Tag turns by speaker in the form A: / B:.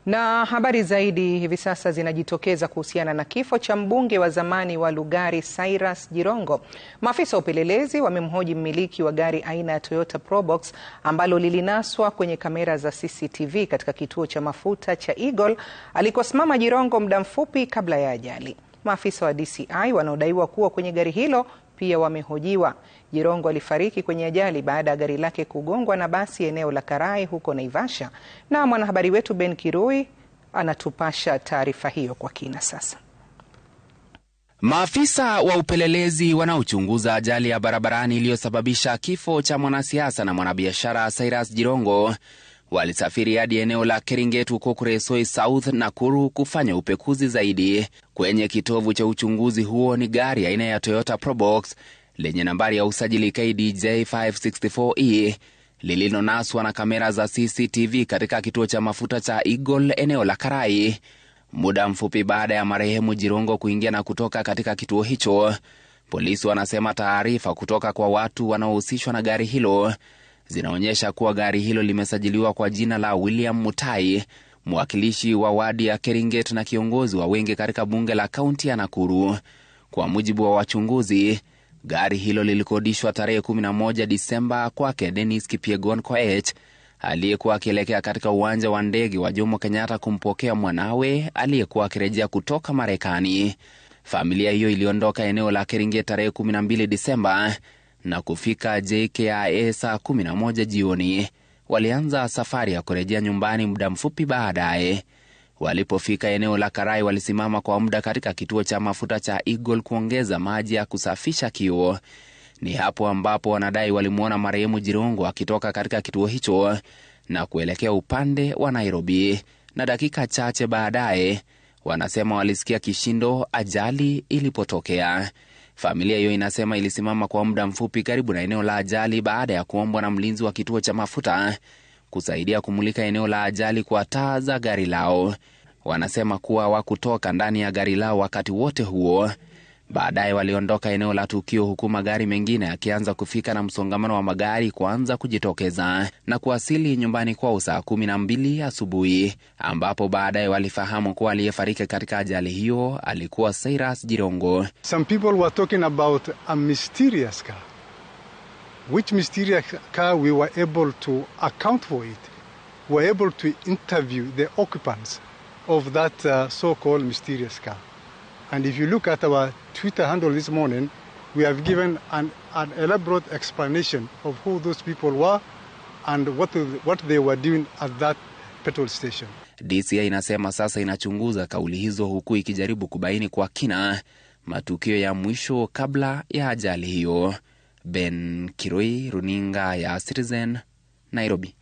A: Na habari zaidi hivi sasa zinajitokeza kuhusiana na kifo cha mbunge wa zamani wa Lugari Cyrus Jirongo. Maafisa wa upelelezi wamemhoji mmiliki wa gari aina ya Toyota Probox ambalo lilinaswa kwenye kamera za CCTV katika kituo cha mafuta cha Eagle alikosimama Jirongo muda mfupi kabla ya ajali. Maafisa wa DCI wanaodaiwa kuwa kwenye gari hilo pia wamehojiwa. Jirongo alifariki kwenye ajali baada ya gari lake kugongwa na basi eneo la Karai huko Naivasha. Na mwanahabari wetu Ben Kirui anatupasha taarifa hiyo kwa kina sasa.
B: Maafisa wa upelelezi wanaochunguza ajali ya barabarani iliyosababisha kifo cha mwanasiasa na mwanabiashara Cyrus Jirongo walisafiri hadi eneo la Keringet huko Kuresoi South Nakuru kufanya upekuzi zaidi. Kwenye kitovu cha uchunguzi huo ni gari aina ya Toyota Probox lenye nambari ya usajili KDJ 564E lililonaswa na kamera za CCTV katika kituo cha mafuta cha Eagle eneo la Karai. Muda mfupi baada ya marehemu Jirongo kuingia na kutoka katika kituo hicho, polisi wanasema taarifa kutoka kwa watu wanaohusishwa na gari hilo zinaonyesha kuwa gari hilo limesajiliwa kwa jina la William Mutai, mwakilishi wa wadi ya Keringet na kiongozi wa wengi katika bunge la kaunti ya Nakuru. Kwa mujibu wa wachunguzi, gari hilo lilikodishwa tarehe 11 Disemba kwake Dennis Kipyegon Koech aliyekuwa akielekea katika uwanja wa ndege wa Jomo Kenyatta kumpokea mwanawe aliyekuwa akirejea kutoka Marekani. Familia hiyo iliondoka eneo la Keringet tarehe 12 Disemba na kufika JKIA saa 11 jioni. Walianza safari ya kurejea nyumbani muda mfupi baadaye. Walipofika eneo la Karai walisimama kwa muda katika kituo cha mafuta cha Eagle kuongeza maji ya kusafisha kioo. Ni hapo ambapo wanadai walimuona marehemu Jirongo akitoka katika kituo hicho na kuelekea upande wa Nairobi. Na dakika chache baadaye wanasema walisikia kishindo ajali ilipotokea. Familia hiyo inasema ilisimama kwa muda mfupi karibu na eneo la ajali baada ya kuombwa na mlinzi wa kituo cha mafuta kusaidia kumulika eneo la ajali kwa taa za gari lao. Wanasema kuwa hawakutoka ndani ya gari lao wakati wote huo. Baadaye waliondoka eneo la tukio huku magari mengine yakianza kufika na msongamano wa magari kuanza kujitokeza na kuwasili nyumbani kwao saa 12 asubuhi, ambapo baadaye walifahamu kuwa aliyefariki katika ajali hiyo alikuwa Cyrus Jirongo.
C: Some people were talking about a mysterious car. Which mysterious car we were able to account for it. We were able to interview the occupants of that so-called mysterious car. And if you look at our Twitter handle this morning, we have given an elaborate explanation of who those people were and what they were doing at that petrol station.
B: DCI inasema sasa inachunguza kauli hizo huku ikijaribu kubaini kwa kina matukio ya mwisho kabla ya ajali hiyo. Ben Kirui, runinga ya Citizen, Nairobi.